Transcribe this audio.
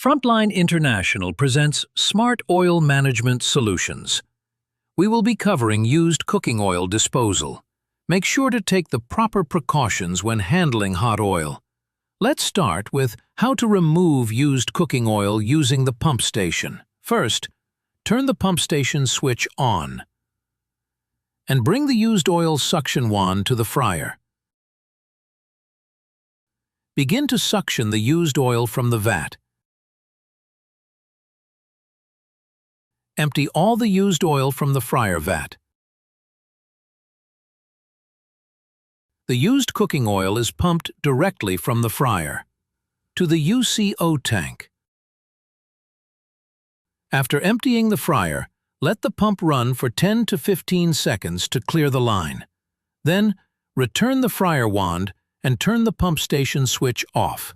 Frontline International presents Smart Oil Management Solutions. We will be covering used cooking oil disposal. Make sure to take the proper precautions when handling hot oil. Let's start with how to remove used cooking oil using the pump station. First, turn the pump station switch on and bring the used oil suction wand to the fryer. Begin to suction the used oil from the vat. Empty all the used oil from the fryer vat. The used cooking oil is pumped directly from the fryer to the UCO tank. After emptying the fryer, let the pump run for 10 to 15 seconds to clear the line. Then, return the fryer wand and turn the pump station switch off.